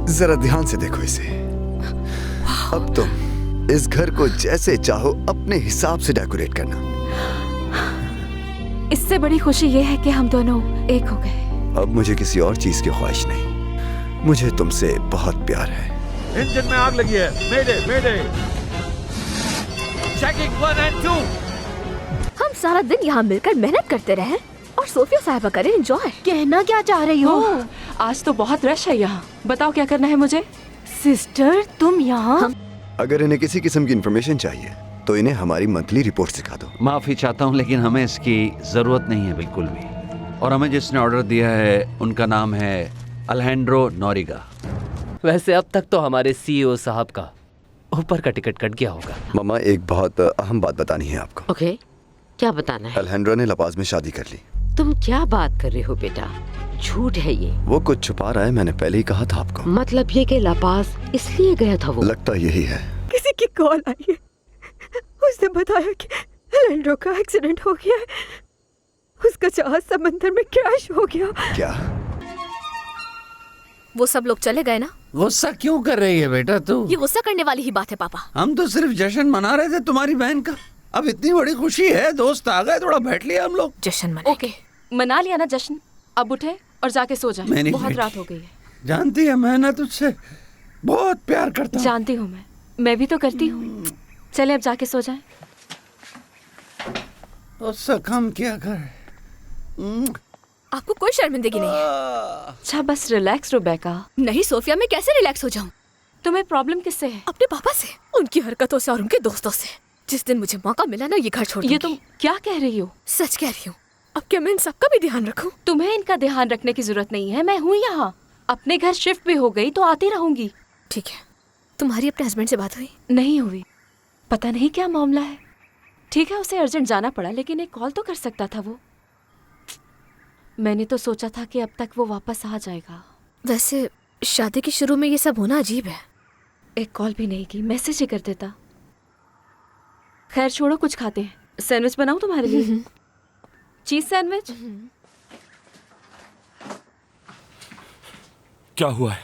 जरा ध्यान से देखो इसे। अब तुम इस घर को जैसे चाहो अपने हिसाब से डेकोरेट करना। इससे बड़ी खुशी ये है कि हम दोनों एक हो गए। अब मुझे किसी और चीज की ख्वाहिश नहीं, मुझे तुमसे बहुत प्यार है। इंजन में आग लगी है। Mayday mayday. Checking 1 and 2। हम सारा दिन यहाँ मिलकर मेहनत करते रहे और सोफिया साहिबा करे एंजॉय। कहना क्या चाह रही हो? आज तो बहुत रश है यहाँ। बताओ क्या करना है मुझे? सिस्टर तुम यहाँ? अगर इन्हें किसी किस्म की इंफॉर्मेशन चाहिए तो इन्हें हमारी मंथली रिपोर्ट दिखा दो। माफी चाहता हूँ लेकिन हमें इसकी जरूरत नहीं है बिल्कुल भी। और हमें जिसने ऑर्डर दिया है उनका नाम है अल्हेंड्रो नोरिगा। वैसे अब तक तो हमारे सीईओ साहब का ऊपर का टिकट कट गया होगा। मम्मा एक बहुत अहम बात बतानी है आपको। ओके, क्या बताना है? अल्हेंड्रो ने लपाज में शादी कर ली। तुम क्या बात कर रहे हो बेटा? झूठ है ये। वो कुछ छुपा रहा है, मैंने पहले ही कहा था आपको। मतलब ये कि लापास इसलिए गया था वो? लगता यही है। किसी की कॉल आई है, उसने बताया कि अल्हेंड्रो का एक्सीडेंट हो गया है, उसका जहाज समंदर में क्रैश हो गया। क्या? वो सब लोग चले गए ना? गुस्सा क्यों कर रही है बेटा तू? ये गुस्सा करने वाली ही बात है पापा। हम तो सिर्फ जश्न मना रहे थे तुम्हारी बहन का। अब इतनी बड़ी खुशी है, दोस्त आ गए, थोड़ा बैठ लिया हम लोग। जश्न मनाएंगे। ओके, मना लिया ना जश्न। अब उठे और जाके सो जाए, बहुत रात हो गई है। जानती है मैं ना तुझसे बहुत प्यार करता हूँ। जानती हूँ मैं भी तो करती हूँ। चले अब जाके सो जाए। उससे कम क्या कर। आपको कोई शर्मिंदगी नहीं है? अच्छा बस रिलैक्स रुबेका। नहीं सोफिया, मैं कैसे रिलैक्स हो जाऊं? तुम्हें प्रॉब्लम किससे है? अपने पापा से, उनकी हरकतों से और उनके दोस्तों से। जिस दिन मुझे मौका मिला ना ये घर छोड़ ये तुम क्या कह रही हो? सच कह रही हूँ। अब क्या मैं इन सबका भी ध्यान रखूं? तुम्हें इनका ध्यान रखने की जरूरत नहीं है, मैं हूँ यहाँ। अपने घर शिफ्ट भी हो गई तो आती रहूंगी। ठीक है। तुम्हारी अपने हस्बैंड से बात हुई? नहीं हुई, पता नहीं क्या मामला है। ठीक है उसे अर्जेंट जाना पड़ा, लेकिन एक कॉल तो कर सकता था वो। मैंने तो सोचा था कि अब तक वो वापस आ जाएगा। वैसे शादी के शुरू में ये सब होना अजीब है। एक कॉल भी नहीं की, मैसेज ही कर देता। खैर छोड़ो, कुछ खाते हैं। सैंडविच बनाऊं तुम्हारे लिए? Cheese sandwich. क्या हुआ है?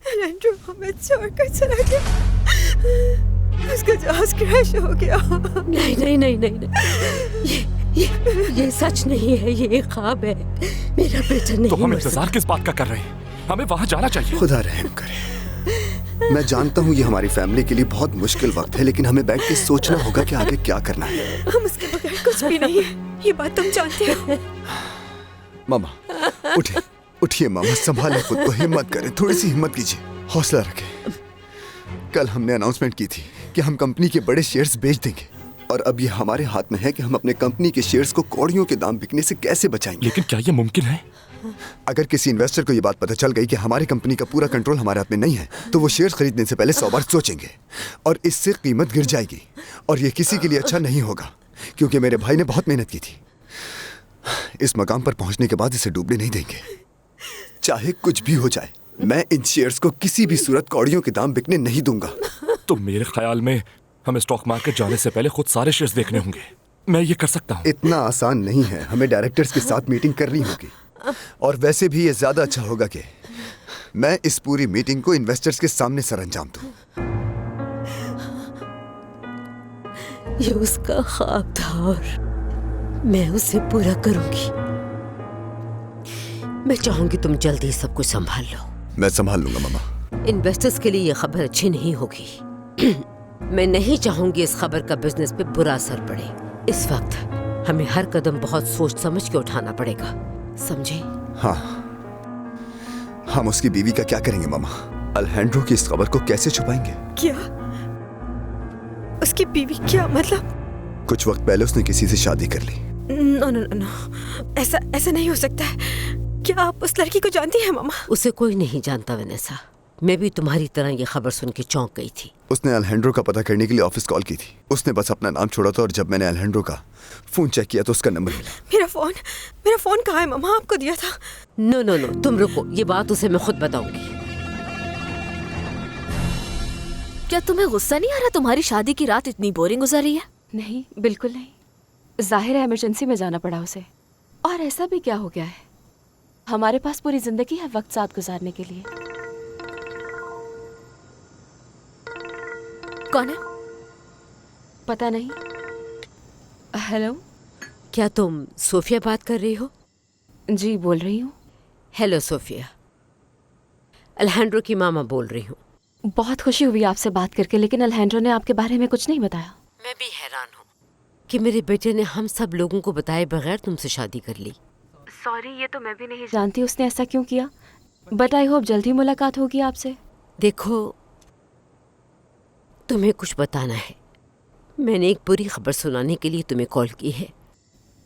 अल्हेंड्रो हमें छोड़कर चला गया। उसका जहाज क्रैश हो गया। नहीं नहीं नहीं नहीं, नहीं। ये सच नहीं है, ये एक ख्वाब है। मेरा बेटा नहीं। तो हम इंतजार किस बात का कर रहे हैं? हमें वहाँ जाना चाहिए। खुदा रहम करे। मैं जानता हूँ ये हमारी फैमिली के लिए बहुत मुश्किल वक्त है, लेकिन हमें बैठ के सोचना होगा कि आगे क्या करना है। हम उसके बगैर कुछ भी नहीं है, ये बात तुम जानते हो। मामा उठिए, उठिए मामा, संभालें खुद को, हिम्मत करें, थोड़ी सी हिम्मत कीजिए, हौसला रखें। कल हमने अनाउंसमेंट की थी कि हम कंपनी के बड़े शेयर्स बेच देंगे, और अब ये हमारे हाथ में है कि हम अपने कंपनी के शेयर्स को कौड़ियों के दाम बिकने से कैसे बचाएंगे। लेकिन क्या ये मुमकिन है? अगर किसी इन्वेस्टर को ये बात पता चल गई कि हमारी कंपनी का पूरा कंट्रोल हमारे हाथ में नहीं है, तो वो शेयर्स खरीदने से पहले 100 बार सोचेंगे, और इससे कीमत गिर जाएगी, और ये किसी के लिए अच्छा नहीं होगा, क्योंकि मेरे भाई ने बहुत मेहनत की थी। इस मकाम पर पहुंचने के बाद इसे डूबने नहीं देंगे, चाहे कुछ भी हो जाए। मैं इन शेयर्स को किसी भी सूरत कौड़ियों के दाम बिकने नहीं दूंगा। तो मेरे ख्याल में हमें स्टॉक मार्केट जाने से पहले खुद सारे शेयर्स देखने होंगे। मैं ये कर सकता हूँ। इतना आसान नहीं है, हमें डायरेक्टर्स के साथ मीटिंग करनी होगी, और वैसे भी ये ज्यादा अच्छा होगा कि मैं इस पूरी मीटिंग को इन्वेस्टर्स के सामने सरअंजाम दूं। ये उसका ख्वाब था और मैं उसे पूरा करूंगी। मैं चाहूंगी तुम जल्दी सब कुछ संभाल लो। मैं संभाल लूंगा मामा। इन्वेस्टर्स के लिए ये खबर अच्छी नहीं होगी। मैं नहीं चाहूंगी इस खबर का बिजनेस पे बुरा असर पड़े। इस वक्त हमें हर कदम बहुत सोच समझ के उठाना पड़ेगा, समझे? हाँ, हम उसकी बीवी का क्या करेंगे मामा? अल्हेंड्रो की इस खबर को कैसे छुपाएंगे? क्या? उसकी बीवी क्या मतलब? कुछ वक्त पहले उसने किसी से शादी कर ली। नो नो नो, ऐसा नहीं हो सकता है। क्या आप उस लड़की को जानती हैं मामा? उसे कोई नहीं जानता वेनेसा। मैं भी तुम्हारी तरह ये खबर सुन के चौंक गई थी। उसने अल्हेंड्रो का पता करने के लिए ऑफिस कॉल की थी। उसने बस अपना नाम छोड़ा था, और जब मैंने अल्हेंड्रो का फोन चेक किया तो उसका नंबर मिला। मेरा फोन कहाँ है मामा? आपको दिया था। नो नो नो, तुम रुको, ये बात उसे मैं खुद बताऊंगी। क्या तुम्हें गुस्सा नहीं आ रहा? तुम्हारी शादी की रात इतनी बोरिंग गुजर रही है। नहीं, बिल्कुल नहीं। जाहिर है इमरजेंसी में जाना पड़ा उसे। और ऐसा भी क्या हो गया है? हमारे पास पूरी जिंदगी है वक्त साथ गुजारने के लिए। कौन है? पता नहीं। हेलो। क्या तुम सोफिया बात कर रही हो? जी बोल रही हूँ। हेलो सोफिया, अल्हेंड्रो की मामा बोल रही हूँ। बहुत खुशी हुई आपसे बात करके, लेकिन अल्हेंड्रो ने आपके बारे में कुछ नहीं बताया। मैं भी हैरान हूँ कि मेरे बेटे ने हम सब लोगों को बताए बगैर तुमसे शादी कर ली। सॉरी, ये तो मैं भी नहीं जानती उसने ऐसा क्यों किया, बट आई होप जल्दी मुलाकात होगी आपसे। देखो, तुम्हें कुछ बताना है। मैंने एक बुरी खबर सुनाने के लिए तुम्हें कॉल की है।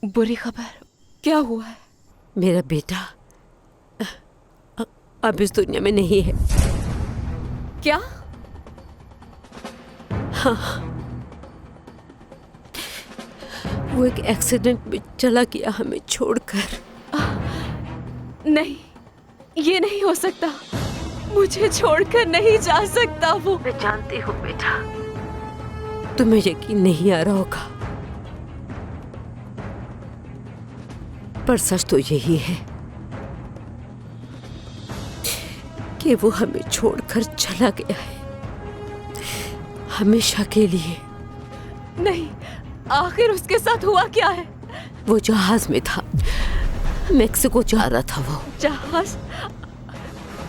बुरी खबर? क्या हुआ है? मेरा बेटा अब इस दुनिया में नहीं है। क्या? हाँ, वो एक एक्सीडेंट में चला गया हमें छोड़कर। नहीं, ये नहीं हो सकता। मुझे छोड़कर नहीं जा सकता वो। मैं जानती हूँ बेटा, तुम्हें यकीन नहीं आ रहा होगा, पर सच तो यही है कि वो हमें छोड़कर चला गया है, हमेशा के लिए। नहीं, आखिर उसके साथ हुआ क्या है? वो जहाज में था, मेक्सिको जा रहा था वो। जहाज?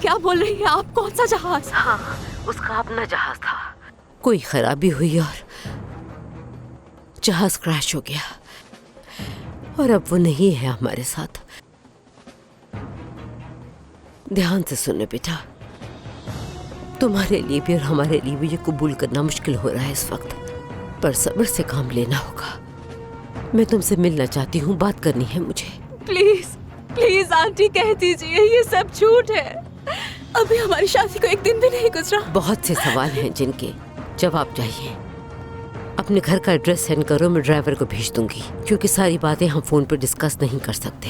क्या बोल रही है आप? कौन सा जहाज? हाँ, उसका अपना जहाज था। कोई खराबी हुई और जहाज क्रैश हो गया, और अब वो नहीं है हमारे साथ। ध्यान से सुनो बेटा, तुम्हारे लिए भी और हमारे लिए भी ये कबूल करना मुश्किल हो रहा है इस वक्त, पर सब्र से काम लेना होगा। मैं तुमसे मिलना चाहती हूँ, बात करनी है मुझे। प्लीज प्लीज आंटी, कह दीजिए ये सब झूठ है। अभी हमारी शादी को एक दिन भी नहीं गुजरा। बहुत से सवाल हैं जिनके जवाब चाहिए। अपने घर का एड्रेस सेंड करो, मैं ड्राइवर को भेज दूंगी, क्योंकि सारी बातें हम फोन पर डिस्कस नहीं कर सकते।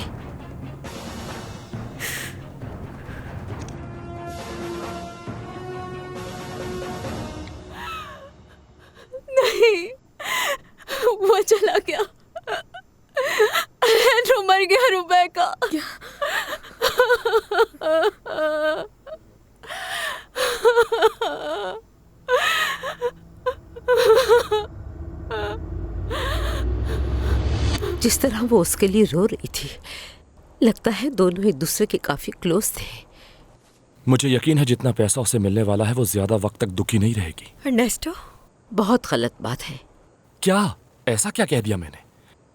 नहीं, वो चला गया। एंड्रू मर गया रुबेका। जिस तरह वो उसके लिए रो रही थी, लगता है दोनों एक दूसरे के काफी क्लोज थे। मुझे यकीन है जितना पैसा उसे मिलने वाला है वो ज्यादा वक्त तक दुखी नहीं रहेगी। अर्नेस्टो, बहुत गलत बात है। क्या? ऐसा क्या कह दिया मैंने?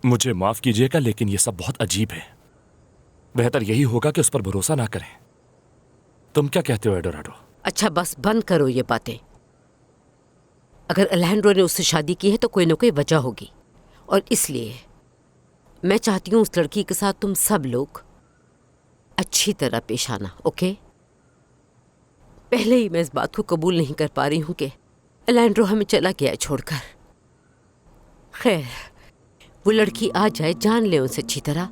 मुझे माफ कीजिएगा, लेकिन ये सब बहुत अजीब है। बेहतर यही होगा कि उस पर भरोसा ना करें। तुम क्या कहते हो एडोराडो? अच्छा बस बंद करो ये बातें। अगर अल्हेंड्रो ने उससे शादी की है तो कोई ना कोई वजह होगी, और इसलिए मैं चाहती हूँ उस लड़की के साथ तुम सब लोग अच्छी तरह पेश आना, ओके? पहले ही मैं इस बात को कबूल नहीं कर पा रही हूँ कि अल्हेंड्रो हमें चला गया है छोड़कर। खैर, वो लड़की आ जाए, जान ले उनसे अच्छी तरह,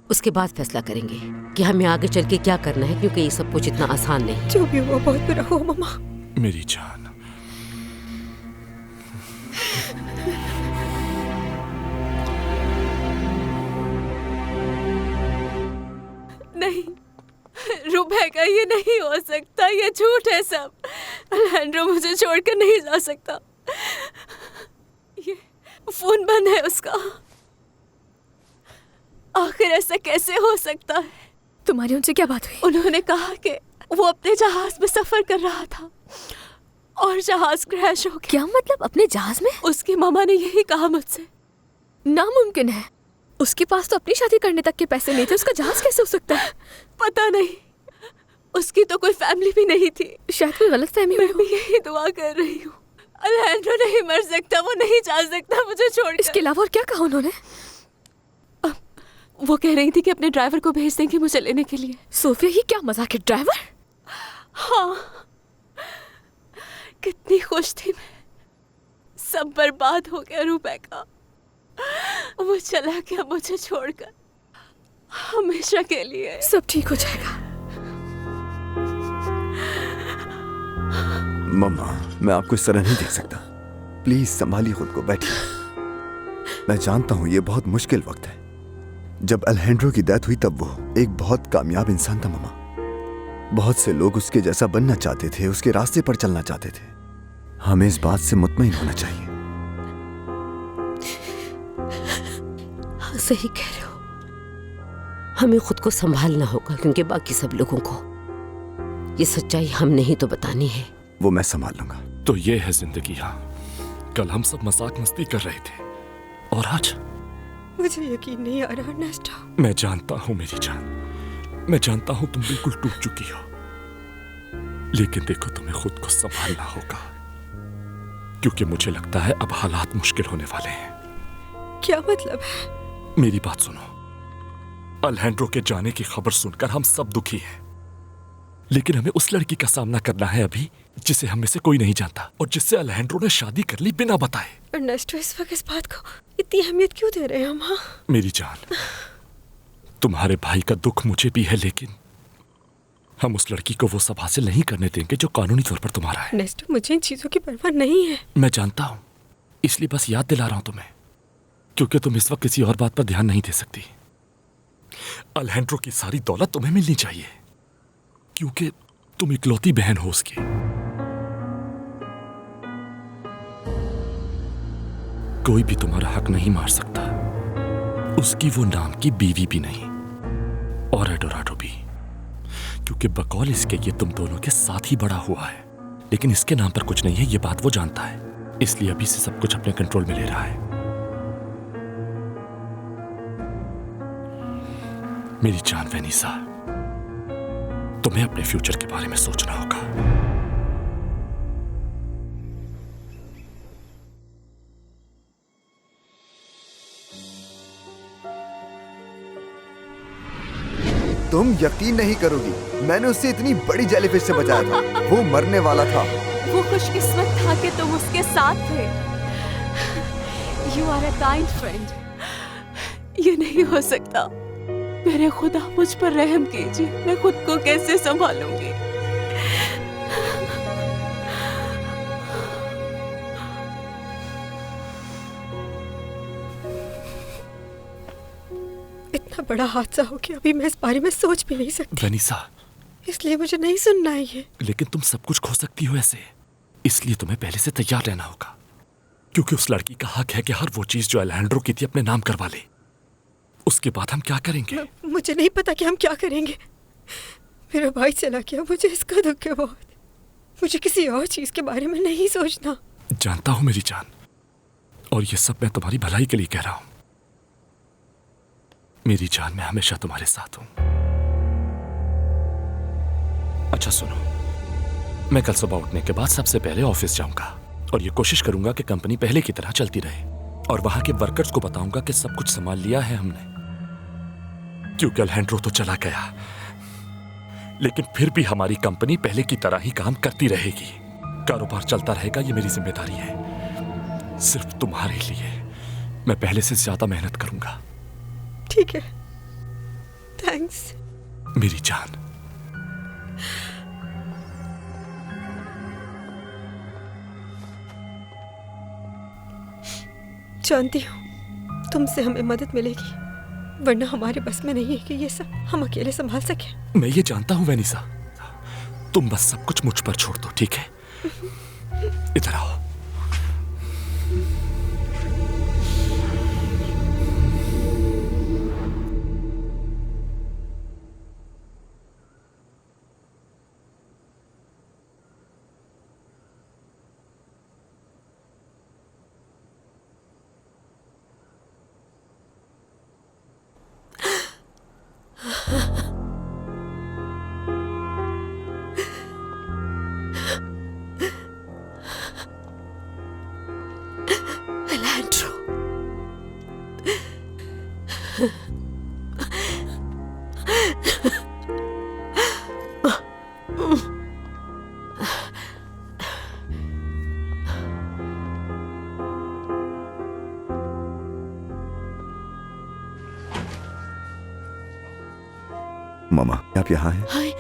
उसके बाद फैसला करेंगे कि हमें आगे चल के क्या करना है, क्योंकि ये सब कुछ इतना आसान नहीं। जो भी हुआ बहुत बुरा हुआ मम्मा। मेरी जान। नहीं रुबेका, ये नहीं हो सकता, ये झूठ है सब। अल्हेंड्रो मुझे छोड़कर नहीं जा सकता। ये फोन बंद है उसका। आखिर ऐसा कैसे हो सकता है? तुम्हारी उनसे क्या बात हुई? उन्होंने कहा कि वो अपने जहाज में सफर कर रहा था और जहाज क्रैश हो गया। क्या मतलब, अपने जहाज में? उसकी मामा ने यही कहा मुझसे। नामुमकिन है, उसके पास तो अपनी शादी करने तक के पैसे नहीं थे, उसका जहाज कैसे हो सकता है? पता नहीं, उसकी तो कोई फैमिली भी नहीं थी। शायद कोई गलत फहमी मैं भी यही दुआ कर रही हूँ। अल्हेंड्रो नहीं मर सकता, वो नहीं जा सकता मुझे छोड़कर। इसके अलावा और क्या कहा उन्होंने? वो कह रही थी कि अपने ड्राइवर को भेज देंगी मुझे लेने के लिए। सोफिया, ये क्या मजाक है? ड्राइवर? हाँ, कितनी खुश थी मैं। सब बर्बाद हो गया रुबेका। वो चला गया मुझे छोड़कर, हमेशा के लिए। सब ठीक हो जाएगा। मम्मा, मैं आपको इस तरह नहीं देख सकता। प्लीज संभालिए खुद को, बैठिए। मैं जानता हूं ये बहुत मुश्किल वक्त है, जब अल्हेंड्रो की डेथ हुई तब वो एक बहुत कामयाब इंसान था मामा। बहुत से लोग उसके जैसा बनना चाहते थे, उसके रास्ते पर चलना चाहते थे। हमें इस बात से मुतमईन होना चाहिए। हाँ, सही कह रहे हो। हमें खुद को संभालना होगा क्योंकि बाकी सब लोगों को ये सच्चाई हमने ही तो बतानी है। वो मैं संभाल लूंगा। तो ये है जिंदगी। हाँ, कल हम सब मजाक मस्ती कर रहे थे और आज मुझे यकीन नहीं आ रहा नेस्टो। मैं जानता हूं मेरी जान, मैं जानता हूं तुम बिल्कुल टूट चुकी हो, लेकिन देखो तुम्हें खुद को संभालना होगा क्योंकि मुझे लगता है अब हालात मुश्किल होने वाले हैं। क्या मतलब है? मेरी बात सुनो। अल्हेंड्रो के जाने की खबर सुनकर हम सब दुखी हैं, लेकिन हमें उस लड़की का सामना करना है अभी जिसे हम में से कोई नहीं जानता और जिससे अल्हेंड्रो ने शादी कर ली बिना बताए। अर्नेस्टो, इस वक्त इस बात को इतनी अहमियत क्यों दे रहे हैं हम? हाँ? मेरी जान, तुम्हारे भाई का दुख मुझे भी है, लेकिन हम उस लड़की को वो सब हासिल नहीं करने देंगे जो कानूनी तौर पर तुम्हारा है। अर्नेस्टो, मुझे इन चीजों की परवाह नहीं है। मैं जानता हूं, इसलिए बस याद दिला रहा हूं तुम्हें, क्योंकि तुम इस वक्त किसी और बात पर ध्यान नहीं दे सकती। अल्हेंड्रो की सारी दौलत तुम्हें मिलनी चाहिए क्योंकि तुम इकलौती बहन हो उसकी। कोई भी तुम्हारा हक नहीं मार सकता, उसकी वो नाम की बीवी भी नहीं और एडोराडो भी, क्योंकि बकौल इसके ये तुम दोनों के साथ ही बड़ा हुआ है, लेकिन इसके नाम पर कुछ नहीं है, ये बात वो जानता है, इसलिए अभी से सब कुछ अपने कंट्रोल में ले रहा है। मेरी जान वेनिसा, तुम्हें अपने फ्यूचर के बारे में सोचना होगा। तुम यकीन नहीं करोगी, मैंने उससे इतनी बड़ी जेलीफिश से बचाया था। वो मरने वाला था। वो खुशकिस्मत था कि तुम उसके साथ थे। You are a kind friend. ये नहीं हो सकता। मेरे खुदा, मुझ पर रहम कीजिए। मैं खुद को कैसे संभालूंगी? इतना बड़ा हादसा हो गया, अभी मैं इस बारे में सोच भी नहीं सकती। वेनिसा, इसलिए मुझे नहीं सुनना है ये। लेकिन तुम सब कुछ खो सकती हो ऐसे, इसलिए तुम्हें पहले से तैयार रहना होगा, क्योंकि उस लड़की का हक है कि हर वो चीज जो अल्हेंड्रो की थी अपने नाम करवा ले। उसके बाद हम क्या करेंगे? मुझे नहीं पता कि हम क्या करेंगे। मेरा भाई चला गया, मुझे इसका दुख है बहुत। मुझे किसी और चीज के बारे में नहीं सोचना। जानता हूं मेरी जान, और ये सब मैं तुम्हारी भलाई के लिए कह रहा हूं। मेरी जान, मैं हमेशा तुम्हारे साथ हूं। अच्छा सुनो, मैं कल सुबह उठने के बाद सबसे पहले ऑफिस जाऊंगा और ये कोशिश करूंगा कि कंपनी पहले की तरह चलती रहे, और वहां के वर्कर्स को बताऊंगा कि सब कुछ संभाल लिया है हमने, क्योंकि अल्हेंड्रो तो चला गया, लेकिन फिर भी हमारी कंपनी पहले की तरह ही काम करती रहेगी। कारोबार चलता रहेगा, ये मेरी जिम्मेदारी है। सिर्फ तुम्हारे लिए मैं पहले से ज्यादा मेहनत करूंगा। ठीक है, थैंक्स मेरी जान। जानती हूँ तुमसे हमें मदद मिलेगी, वरना हमारे बस में नहीं है कि ये सब हम अकेले संभाल सकें। मैं ये जानता हूँ वेनिसा, तुम बस सब कुछ मुझ पर छोड़ दो, ठीक है? इधर आओ। मामा, आप यहाँ हैं? हाय,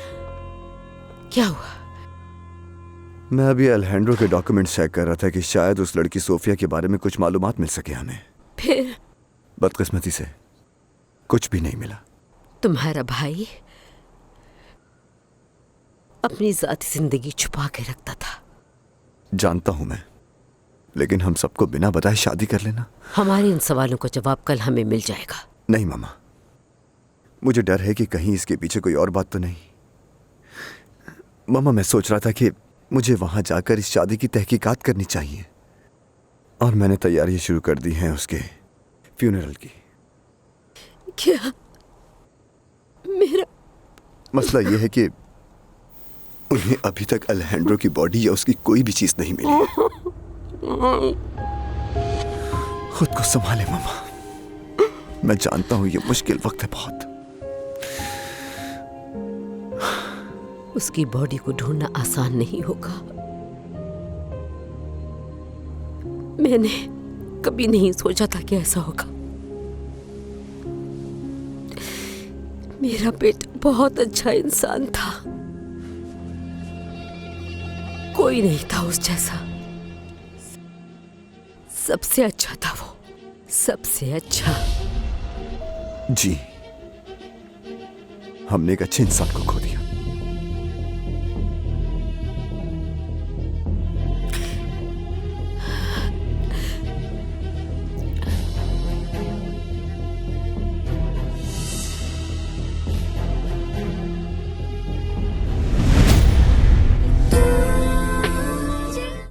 क्या हुआ? मैं अभी अल्हेंड्रो के डॉक्यूमेंट्स चेक कर रहा था कि शायद उस लड़की सोफिया के बारे में कुछ मालूमात मिल सके हमें। फिर? बदकिस्मती से कुछ भी नहीं मिला। तुम्हारा भाई अपनी जाती जिंदगी छुपा के रखता था। जानता हूं मैं, लेकिन हम सबको बिना बताए शादी कर लेना। हमारे इन सवालों का जवाब कल हमें मिल जाएगा। नहीं मामा, मुझे डर है कि कहीं इसके पीछे कोई और बात तो नहीं। मामा, मैं सोच रहा था कि मुझे वहां जाकर इस शादी की तहकीकात करनी चाहिए, और मैंने तैयारियां शुरू कर दी हैं उसके फ्यूनरल की। क्या? मेरा मसला यह है कि उन्हें अभी तक अलेहांड्रो की बॉडी या उसकी कोई भी चीज नहीं मिली। खुद को संभाले मामा, मैं जानता हूं ये मुश्किल वक्त है बहुत। उसकी बॉडी को ढूंढना आसान नहीं होगा। मैंने कभी नहीं सोचा था कि ऐसा होगा। मेरा बेटा बहुत अच्छा इंसान था, कोई नहीं था उस जैसा। सबसे अच्छा था वो, सबसे अच्छा। जी, हमने एक अच्छे इंसान को खो दिया।